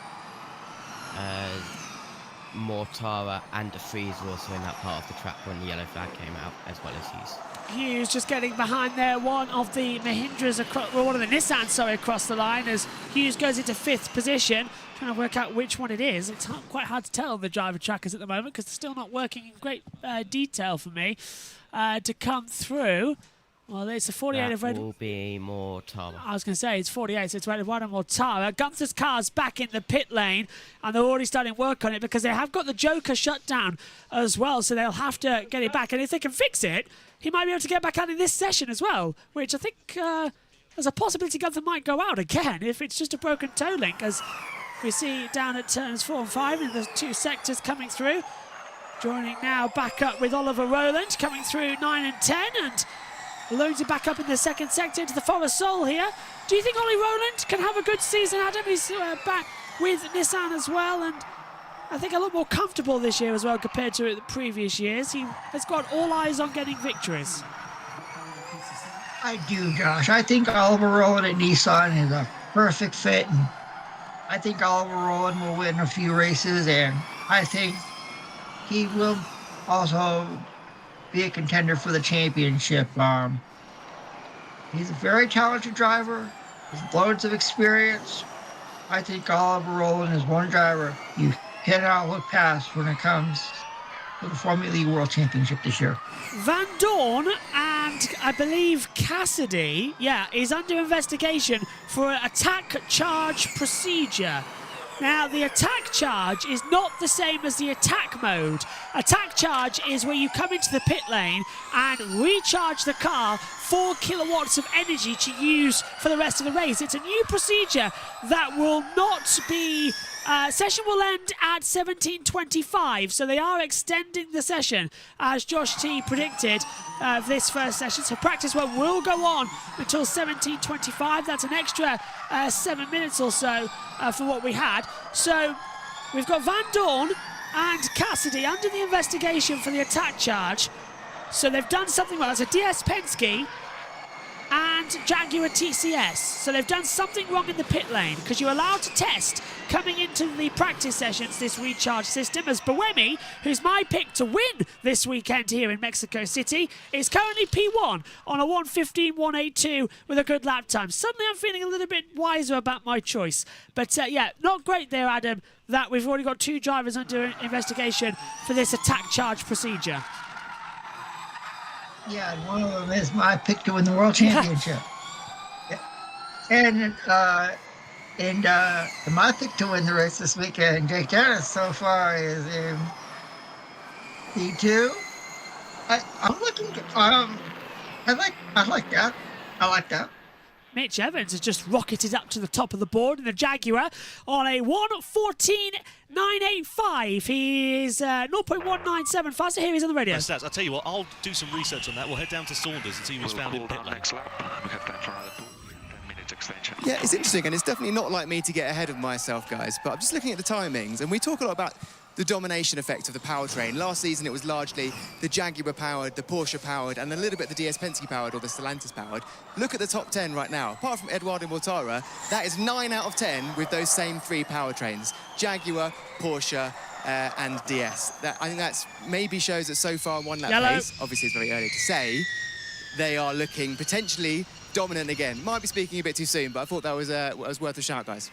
Mortara and de Vries were also in that part of the track when the yellow flag came out, as well as Hughes. Hughes just getting behind there. One of the Mahindras one of the Nissans, across the line as Hughes goes into 5th position. Trying to work out which one it is. It's quite hard to tell on the driver trackers at the moment because they're still not working in great detail for me to come through. Well, it's a 48 of red. That will be Mortara. I was going to say, it's 48, so it's Eduardo Mortara. Gunther's car's back in the pit lane, and they're already starting work on it because they have got the Joker shut down as well, so they'll have to get it back. And if they can fix it, he might be able to get back out in this session as well, which I think there's a possibility Gunther might go out again if it's just a broken toe link, as we see down at turns 4 and 5 in the 2 sectors coming through. Joining now back up with Oliver Rowland coming through 9 and 10, and loaded back up in the 2nd sector into the Forest Soul here. Do you think Ollie Rowland can have a good season, Adam? He's back with Nissan as well, and I think a lot more comfortable this year as well compared to the previous years. He has got all eyes on getting victories. I do, Josh. I think Oliver Rowland at Nissan is a perfect fit, and I think Oliver Rowland will win a few races, and I think he will also be a contender for the championship. He's a very talented driver. He's loads of experience. I think Oliver Rowland is one driver you cannot look past when it comes to the Formula E World Championship this year. Van Dorn and I believe Cassidy, is under investigation for an attack charge procedure. Now, the attack charge is not the same as the attack mode. Attack charge is where you come into the pit lane and recharge the car 4 kilowatts of energy to use for the rest of the race. It's a new procedure that will not be... session will end at 17:25, so they are extending the session, as Josh T predicted, this first session. So practice work will go on until 17:25. That's an extra 7 minutes or so for what we had. So we've got Van Dorn and Cassidy under the investigation for the attack charge. So they've done something well. That's a DS Penske. And and Jaguar TCS. So they've done something wrong in the pit lane, because you're allowed to test coming into the practice sessions this recharge system, as Boemi, who's my pick to win this weekend here in Mexico City, is currently P1 on a 1:15.182 with a good lap time. Suddenly I'm feeling a little bit wiser about my choice. But yeah, not great there, Adam, that we've already got 2 drivers under investigation for this attack charge procedure. Yeah, and one of them is my pick to win the World Championship. And my pick to win the race this weekend, Jake Dennis, so far is in P2. I'm looking. I like that. I like that. Mitch Evans has just rocketed up to the top of the board in the Jaguar on a 1:14.985. He is 0.197 faster. Here he is on the radio. Stats. I'll tell you what, I'll do some research on that. We'll head down to Saunders and see who's found in pit lane. Yeah, it's interesting, and it's definitely not like me to get ahead of myself, guys, but I'm just looking at the timings, and we talk a lot about the domination effect of the powertrain. Last season, it was largely the Jaguar-powered, the Porsche-powered, and a little bit the DS Penske-powered or the Stellantis-powered. Look at the top 10 right now. Apart from Eduardo Mortara, that is 9 out of 10 with those same 3 powertrains. Jaguar, Porsche, and DS. I think that's maybe shows that so far on one lap pace, obviously it's very early to say, they are looking potentially dominant again. Might be speaking a bit too soon, but I thought that was worth a shout, guys.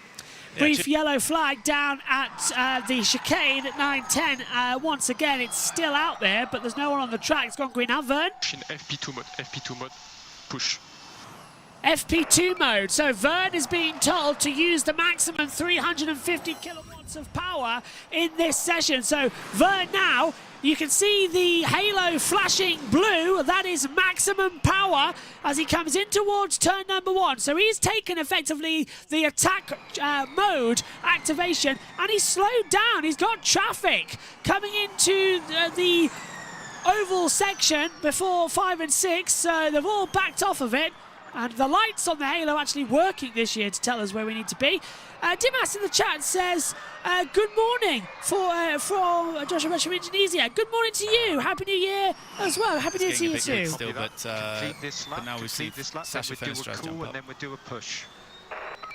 Brief yellow flag down at the chicane at 9:10. Once again, it's still out there, but there's no one on the track. It's gone green. Now, Vern. FP2 mode, push. FP2 mode. So Vern is being told to use the maximum 350 kilowatts of power in this session. So Vern now, you can see the halo flashing blue. That is maximum power as he comes in towards turn number 1. So he's taken effectively the attack mode activation, and he's slowed down. He's got traffic coming into the oval section before 5 and 6. So they've all backed off of it. And the lights on the halo actually working this year to tell us where we need to be. Dimas in the chat says, good morning from Joshua from Indonesia. Good morning to you. Happy New Year as well. Happy New Year to you too. Still, but now we see Sasha Fenestras jump up. And then we do a push.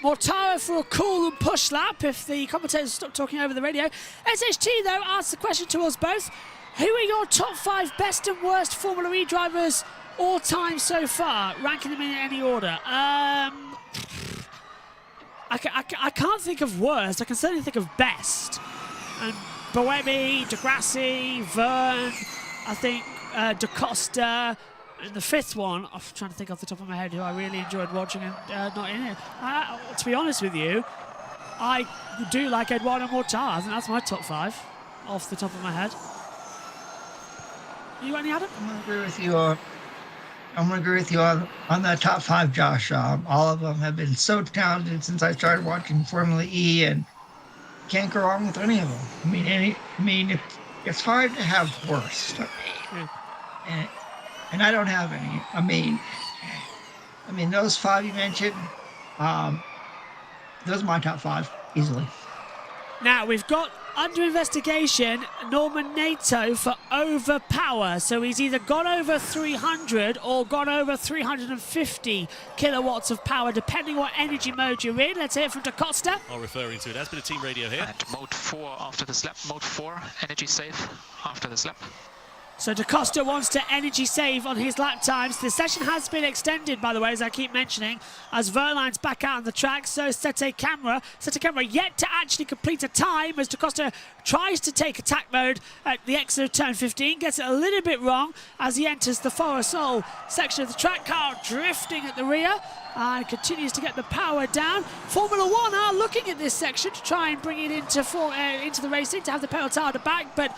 Mortara for a cool and push lap if the commentators stop talking over the radio. SHT though asks the question to us both. Who are your top 5 best and worst Formula E drivers all time so far? Ranking them in any order. I can't think of worst. I can certainly think of best. And Boemi, Degrassi, Vern, I think Da Costa, and the 5th one, I'm trying to think off the top of my head who I really enjoyed watching and not in it. To be honest with you, I do like Eduardo Mortara. I think that's my top 5 off the top of my head. You got any, Adam? I'm going to agree with you on the top 5, Josh. All of them have been so talented since I started watching Formula E, and can't go wrong with any of them. It's hard to have worst. And I don't have any. I mean, those 5 you mentioned, those are my top 5 easily. Now we've got under investigation Norman Nato for overpower. So he's either gone over 300 or gone over 350 kilowatts of power, depending what energy mode you're in. Let's hear from Da Costa. I'm referring to it as been a team radio here. And mode 4 after this lap. Mode 4, energy save after this lap. So Da Costa wants to energy save on his lap times. The session has been extended, by the way, as I keep mentioning, as Verline's back out on the track. So Sete Camera yet to actually complete a time as Da Costa tries to take attack mode at the exit of turn 15. Gets it a little bit wrong as he enters the Forest section of the track. Car drifting at the rear and continues to get the power down. Formula One are looking at this section to try and bring it into the racing, to have the pedal to the back, but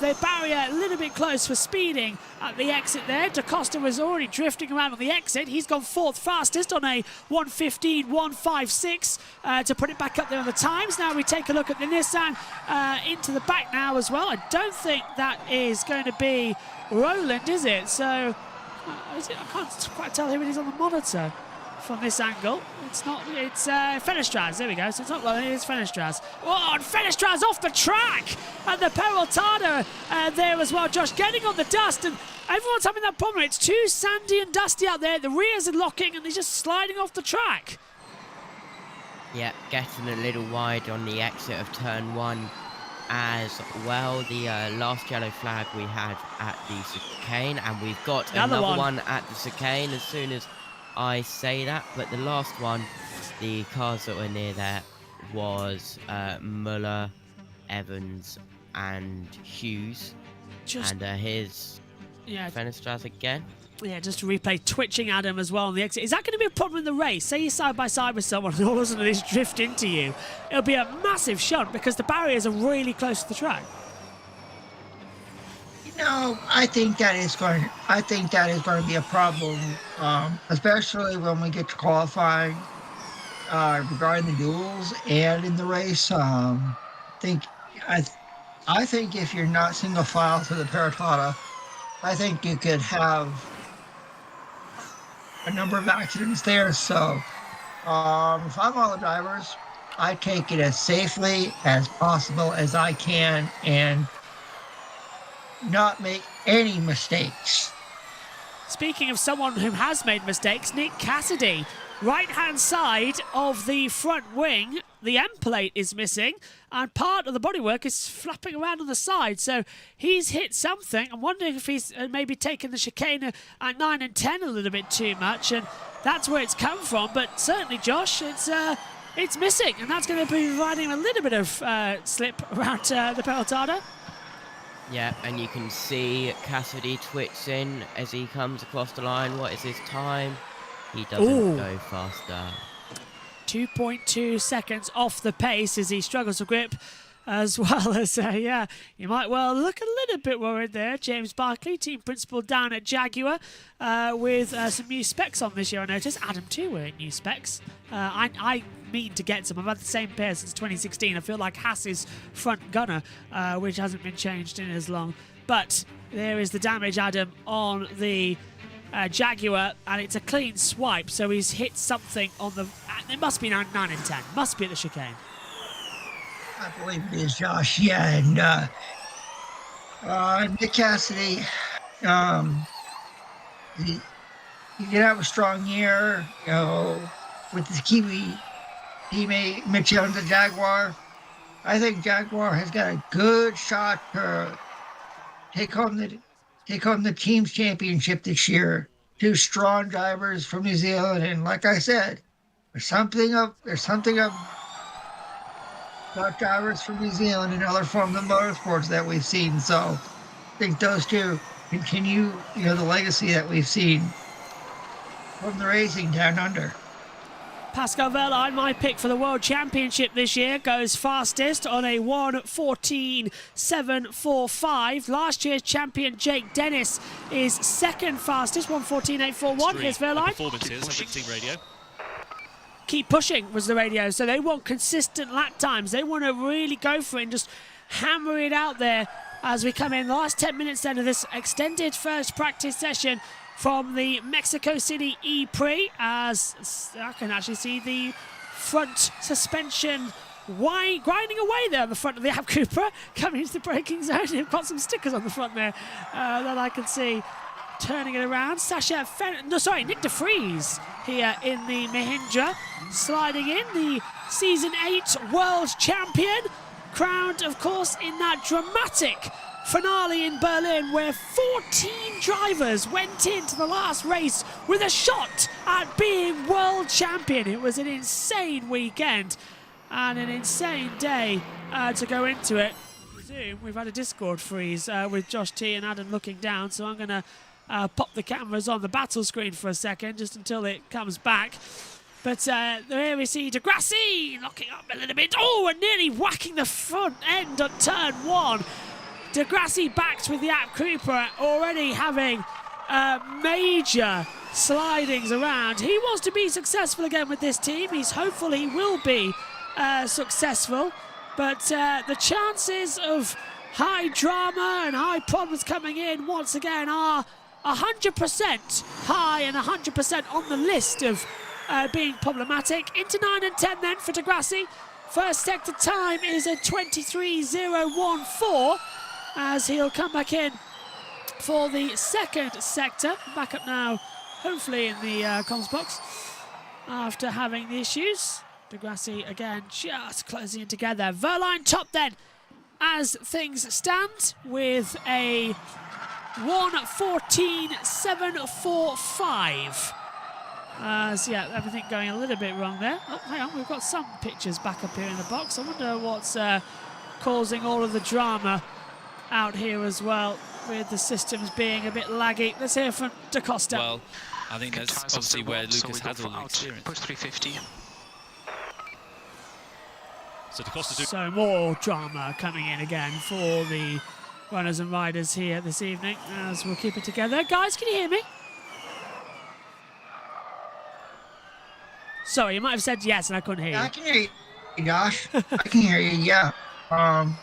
the barrier a little bit close for speeding at the exit there. Da Costa was already drifting around on the exit. He's gone 4th fastest on a 1:15.156 to put it back up there on the times. Now we take a look at the Nissan into the back now as well. I don't think that is going to be Roland, is it? So I can't quite tell who it is on the monitor. from this angle. It's not, it's Fenestraz, there we go. So it's not Lohan, it's Fenestraz. Oh, and Fenestraz off the track! And the Peraltada there as well, Josh, getting on the dust, and everyone's having that problem. It's too sandy and dusty out there. The rears are locking, and they're just sliding off the track. Yeah, getting a little wide on the exit of turn 1 as well. The last yellow flag we had at the chicane, and we've got another one at the chicane as soon as I say that. But the last one, the cars that were near there was Muller, Evans and Hughes. And here's Fenestraz again. Yeah, just to replay twitching Adam as well on the exit. Is that going to be a problem in the race? Say you're side by side with someone and all of a sudden they just drift into you. It'll be a massive shunt because the barriers are really close to the track. You know, I think that is going to be a problem, especially when we get to qualifying regarding the duels and in the race. I think if you're not single file to the Peraltada, I think you could have a number of accidents there. So if I'm all the drivers, I take it as safely as possible as I can and not make any mistakes. Speaking of someone who has made mistakes, Nick Cassidy, right-hand side of the front wing, the M plate is missing, and part of the bodywork is flapping around on the side. So he's hit something. I'm wondering if he's maybe taken the chicane at 9 and 10 a little bit too much, and that's where it's come from. But certainly, Josh, it's missing, and that's going to be providing a little bit of slip around the Peraltada. Yeah, and you can see Cassidy twitching as he comes across the line. What is his time? He doesn't go faster. 2.2 seconds off the pace as he struggles to grip, as well as, you might well look a little bit worried there. James Barkley, team principal down at Jaguar, with some new specs on this year, I noticed. Adam too wearing new specs. I mean to get some. I've had the same pair since 2016. I feel like Haas's front gunner, which hasn't been changed in as long. But there is the damage, Adam, on the Jaguar, and it's a clean swipe, so he's hit something on the... It must be 9 and 10. Must be at the chicane. I believe it is, Josh. Yeah, and Nick Cassidy, he did have a strong year, you know, with the Kiwi teammate Mitch Evans at Jaguar. I think Jaguar has got a good shot to take home the team's championship this year. Two strong drivers from New Zealand, and like I said, there's something about drivers from New Zealand and other forms of motorsports that we've seen. So I think those two continue, the legacy that we've seen from the racing down under. Pascal Wehrlein, my pick for the World Championship this year, goes fastest on a 1:14.745. Last year's champion Jake Dennis is second fastest, 1:14.841. Here's Wehrlein. Performance here, Team Radio. Keep pushing was the radio, so they want consistent lap times. They want to really go for it and just hammer it out there as we come in. The last 10 minutes then of this extended first practice session from the Mexico City E-Prix, as I can actually see the front suspension grinding away there on the front of the Ab Cooper, coming into the braking zone. They've got some stickers on the front there that I can see. Turning it around, Nick de Vries here in the Mahindra, sliding in, the Season 8 World Champion, crowned, of course, in that dramatic finale in Berlin where 14 drivers went into the last race with a shot at being world champion. It was an insane weekend and an insane day to go into it. We've had a Discord freeze with Josh T and Adam looking down, so I'm going to pop the cameras on the battle screen for a second just until it comes back. But there we see de Grassi locking up a little bit. Oh, and nearly whacking the front end at turn 1. De Grassi backed with the Ab Cooper, already having major slidings around. He wants to be successful again with this team. He's hopeful he will be successful. But the chances of high drama and high problems coming in once again are 100% high and 100% on the list of being problematic. Into 9 and 10 then for Degrassi. First sector time is a 23.014 as he'll come back in for the second sector. Back up now, hopefully in the comms box after having the issues. Degrassi again just closing it together. Verline top then as things stand with a 1:14.745. So yeah, everything going a little bit wrong there. Oh, hang on, we've got some pictures back up here in the box. I wonder what's causing all of the drama out here as well, with the systems being a bit laggy. Let's hear from Da Costa. Well, I think that's obviously where Lucas has all the experience. Push 350. So Da Costa So more drama coming in again for the runners and riders here this evening as we'll keep it together. Guys, can you hear me? Sorry, you might have said yes and I couldn't hear you. I can hear you, Josh. I can hear you, yeah. Well,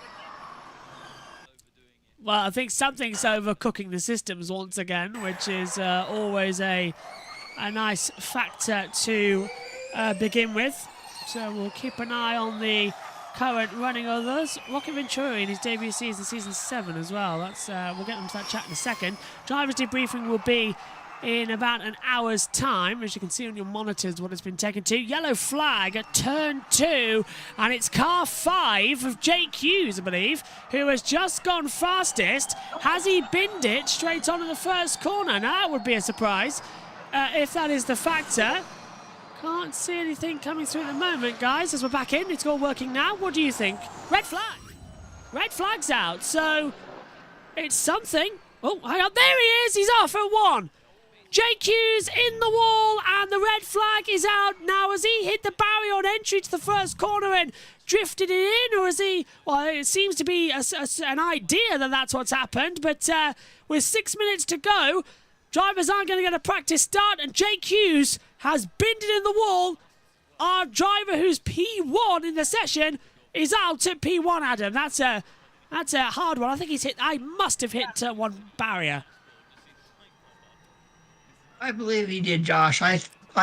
I think something's overcooking the systems once again, which is always a nice factor to begin with. So we'll keep an eye on the current running others. Rocky Venturi in his debut season, season 7 as well. That's we'll get them to that chat in a second. Driver's debriefing will be in about an hour's time. As you can see on your monitors what it's been taken to. Yellow flag at turn 2, and it's car 5 of Jake Hughes, I believe, who has just gone fastest. Has he binned it straight on in the first corner? Now that would be a surprise if that is the factor. Can't see anything coming through at the moment, guys, as we're back in. It's all working now. What do you think? Red flag. Red flag's out, so it's something. Oh, hang on. There he is. He's off at 1. Jake Hughes in the wall, and the red flag is out. Now, has he hit the barrier on entry to the first corner and drifted it in, or has he... Well, it seems to be an idea that that's what's happened, but with 6 minutes to go, drivers aren't going to get a practice start, and Jake Hughes has binned it in the wall. Our driver, who's P1 in the session, is out at P1, Adam. That's a hard one. I think he's hit... I must have hit one barrier. I believe he did, Josh. I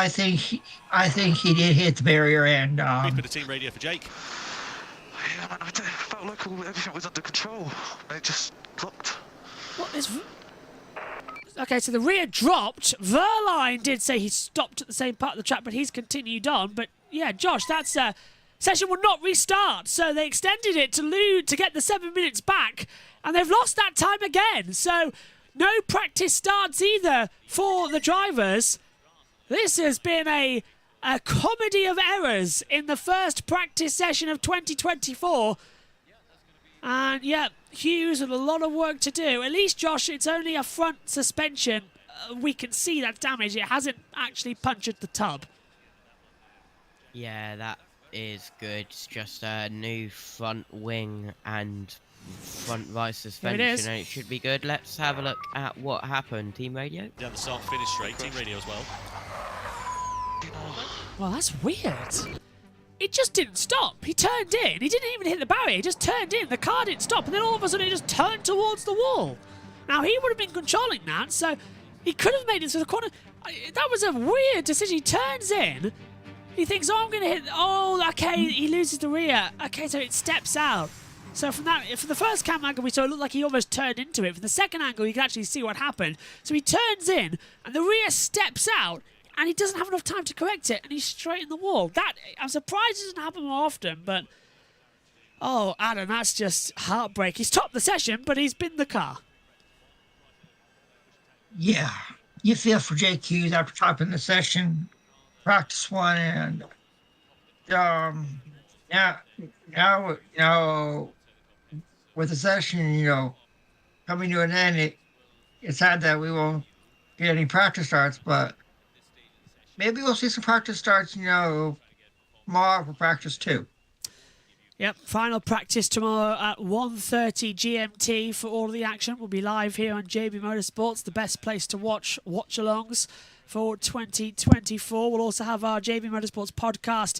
think he did hit the barrier and. Brief bit of team radio for Jake. Yeah, man, I felt like everything was under control. It just dropped. What is? Okay, so the rear dropped. Verline did say he stopped at the same part of the track, but he's continued on. But yeah, Josh, that's session will not restart, so they extended it to get the 7 minutes back, and they've lost that time again. So. No practice starts either for the drivers. This has been a comedy of errors in the first practice session of 2024. And yeah, Hughes with a lot of work to do. At least, Josh, it's only a front suspension. We can see that damage. It hasn't actually punctured the tub. Yeah, that is good. It's just a new front wing and front right suspension, and it should be good. Let's have a look at what happened. Team radio? Down the start finish straight. Team radio as well. Well, that's weird. It just didn't stop. He turned in. He didn't even hit the barrier. He just turned in. The car didn't stop, and then all of a sudden it just turned towards the wall. Now, he would have been controlling that, so he could have made it through the corner. That was a weird decision. He turns in. He thinks, oh, I'm going to hit... Oh, okay, he loses the rear. Okay, so it steps out. So from the first cam angle we saw, it looked like he almost turned into it. From the second angle, you can actually see what happened. So he turns in, and the rear steps out, and he doesn't have enough time to correct it, and he's straight in the wall. I'm surprised it doesn't happen more often, but... Oh, Adam, that's just heartbreak. He's topped the session, but he's binned the car. Yeah, you feel for Jake Hughes after topping the session, practice 1, and... Now, with the session, coming to an end, it's sad that we won't get any practice starts, but maybe we'll see some practice starts, tomorrow for practice 2. Yep, final practice tomorrow at 1:30 GMT for all of the action. We'll be live here on JB Motorsports, the best place to watch-alongs for 2024. We'll also have our JB Motorsports podcast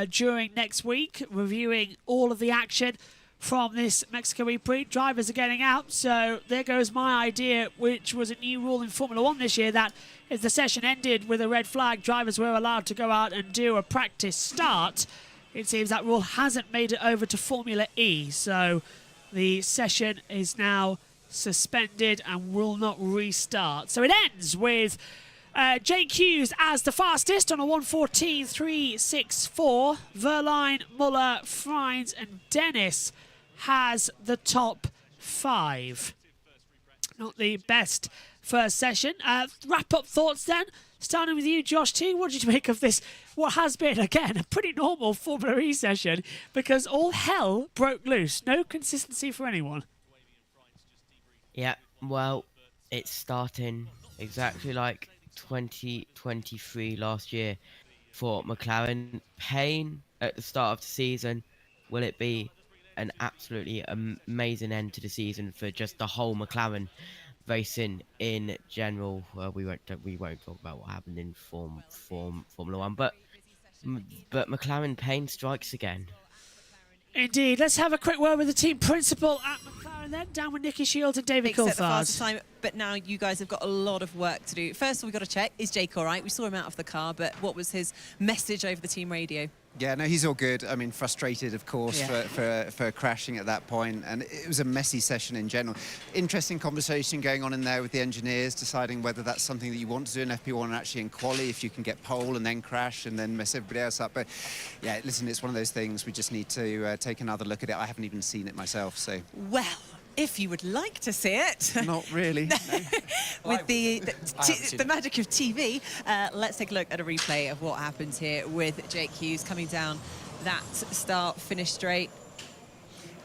during next week, reviewing all of the action from this Mexico Prix. Drivers are getting out, so there goes my idea, which was a new rule in Formula 1 this year, that if the session ended with a red flag, drivers were allowed to go out and do a practice start. It seems that rule hasn't made it over to Formula E, so the session is now suspended and will not restart. So it ends with Jake Hughes as the fastest on a 1:14.364. Verline, Muller, Freins and Dennis has the top 5. Not the best first session. Wrap-up thoughts then. Starting with you, Josh T. What did you make of this? What has been, again, a pretty normal Formula E session, because all hell broke loose. No consistency for anyone. Yeah, well, it's starting exactly like 2023 last year for McLaren. Pain at the start of the season. Will it be an absolutely amazing end to the season for just the whole McLaren racing in general? We won't talk about what happened in Formula 1, but McLaren pain strikes again. Indeed. Let's have a quick word with the team principal at McLaren then, down with Nicky Shields and David Coulthard. Set the fastest time, but now you guys have got a lot of work to do. First of all, we've got to check, is Jake all right? We saw him out of the car, but what was his message over the team radio? Yeah, no, he's all good. I mean, frustrated, of course, Yeah. for crashing at that point. And it was a messy session in general. Interesting conversation going on in there with the engineers, deciding whether that's something that you want to do in FP1 and actually in quali, if you can get pole and then crash and then mess everybody else up. But yeah, listen, it's one of those things. We just need to take another look at it. I haven't even seen it myself, so. Well, if you would like to see it. Not really. With the magic of TV, let's take a look at a replay of what happens here with Jake Hughes coming down that start-finish straight.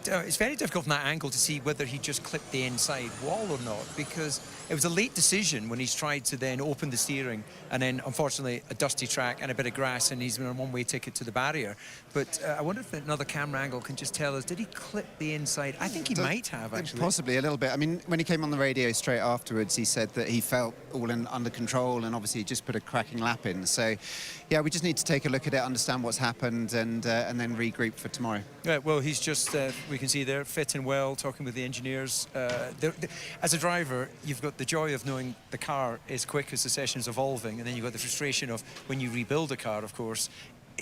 It's very difficult from that angle to see whether he just clipped the inside wall or not, because it was a late decision when he's tried to then open the steering, and then unfortunately a dusty track and a bit of grass, and he's been on a one-way ticket to the barrier. But I wonder if another camera angle can just tell us, did he clip the inside? I think he might have, actually. Possibly a little bit. I mean, when he came on the radio straight afterwards, he said that he felt all under control, and obviously he just put a cracking lap in. So, yeah, we just need to take a look at it, understand what's happened, and then regroup for tomorrow. Yeah, well, he's just, we can see there, fit and well, talking with the engineers. As a driver, you've got the joy of knowing the car is quick as the session's evolving, and then you've got the frustration of when you rebuild a car, of course,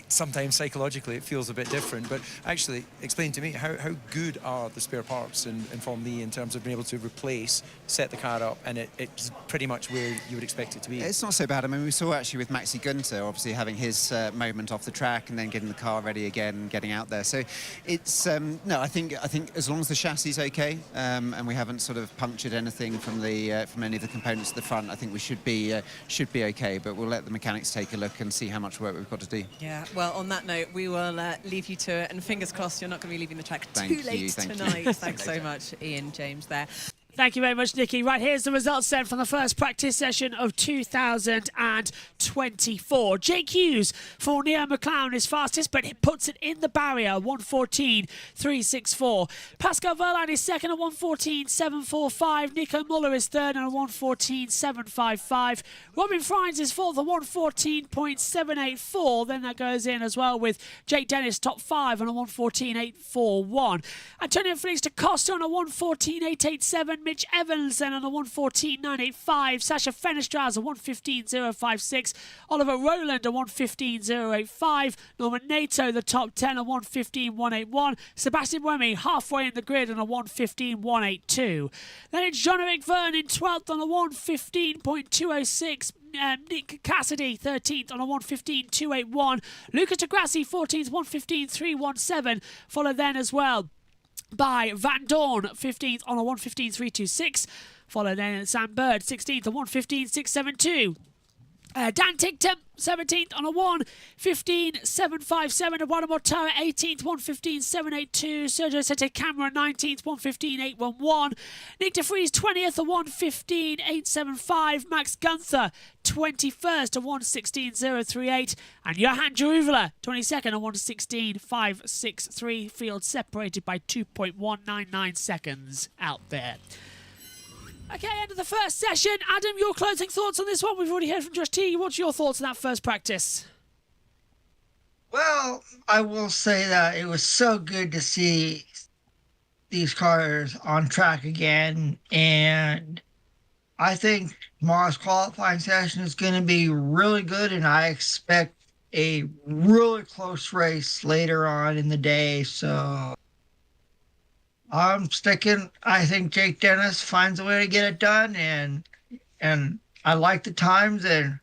sometimes psychologically it feels a bit different. But actually, explain to me, how good are the spare parts in Formula E in terms of being able to replace, set the car up, and it's pretty much where you would expect it to be? It's not so bad. I mean, we saw actually with Maxi Gunter obviously having his moment off the track and then getting the car ready again and getting out there. So it's no, I think as long as the chassis is okay and we haven't sort of punctured anything from any of the components at the front, I think we should be okay. But we'll let the mechanics take a look and see how much work we've got to do. Yeah. Well, on that note, we will leave you to it, and fingers crossed you're not going to be leaving the track too late tonight. Thanks so much, Ian James there. Thank you very much, Nicky. Right, here's the results then from the first practice session of 2024. Jake Hughes for Neo McLaren is fastest, but it puts it in the barrier, 1:14.364. Pascal Wehrlein is second at 1:14.745. Nico Muller is third at 1:14.755. Robin Freins is fourth at 1:14.784. Then that goes in as well with Jake Dennis top 5 on a 1:14.841. Antonio Felix da Costa on a 1:14.887. Mitch Evans then on a 1:14.985. Sasha Fenestraz a 1:15.056. Oliver Rowland a 1:15.085. Norman Nato the top 10 a 1:15.181. Sebastian Buemi halfway in the grid on a 1:15.182. Then it's Jean-Eric Verne in 12th on a 1:15.206. Nick Cassidy 13th on a 1:15.281. Lucas de Grassi 14th 1:15.317. Followed then as well by Van Dorn 15th on a 1:15.326. Followed then Sam Bird 16th on 1:15.672. Dan Tigton 17th on a 1:15.757. Eduardo Mortara 18th 1:15.782. Sergio Sete Camera 19th 1:15.811. Nick De Vries 20th at 1:15.875. Max Gunther 21st at 1:16.038. And Johan Jeruvela 22nd at 1:16.563. Field separated by 2.199 seconds out there. Okay, end of the first session. Adam, your closing thoughts on this one? We've already heard from Josh T. What's your thoughts on that first practice? Well, I will say that it was so good to see these cars on track again. And I think tomorrow's qualifying session is going to be really good, and I expect a really close race later on in the day. So I'm sticking. I think Jake Dennis finds a way to get it done, and I like the times, and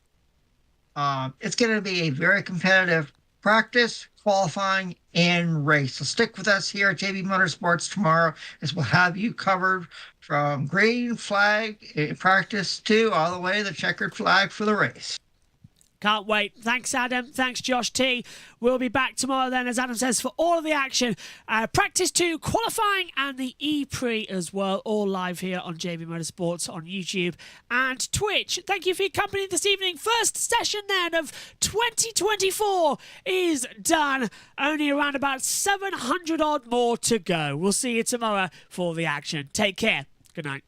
it's going to be a very competitive practice, qualifying, and race. So stick with us here at JB Motorsports tomorrow, as we'll have you covered from green flag in practice to all the way to the checkered flag for the race. Can't wait. Thanks, Adam. Thanks, Josh T. We'll be back tomorrow then, as Adam says, for all of the action. Practice 2, qualifying, and the E-Prix as well. All live here on JB Motorsports on YouTube and Twitch. Thank you for your company this evening. First session then of 2024 is done. Only around about 700 odd more to go. We'll see you tomorrow for the action. Take care. Good night.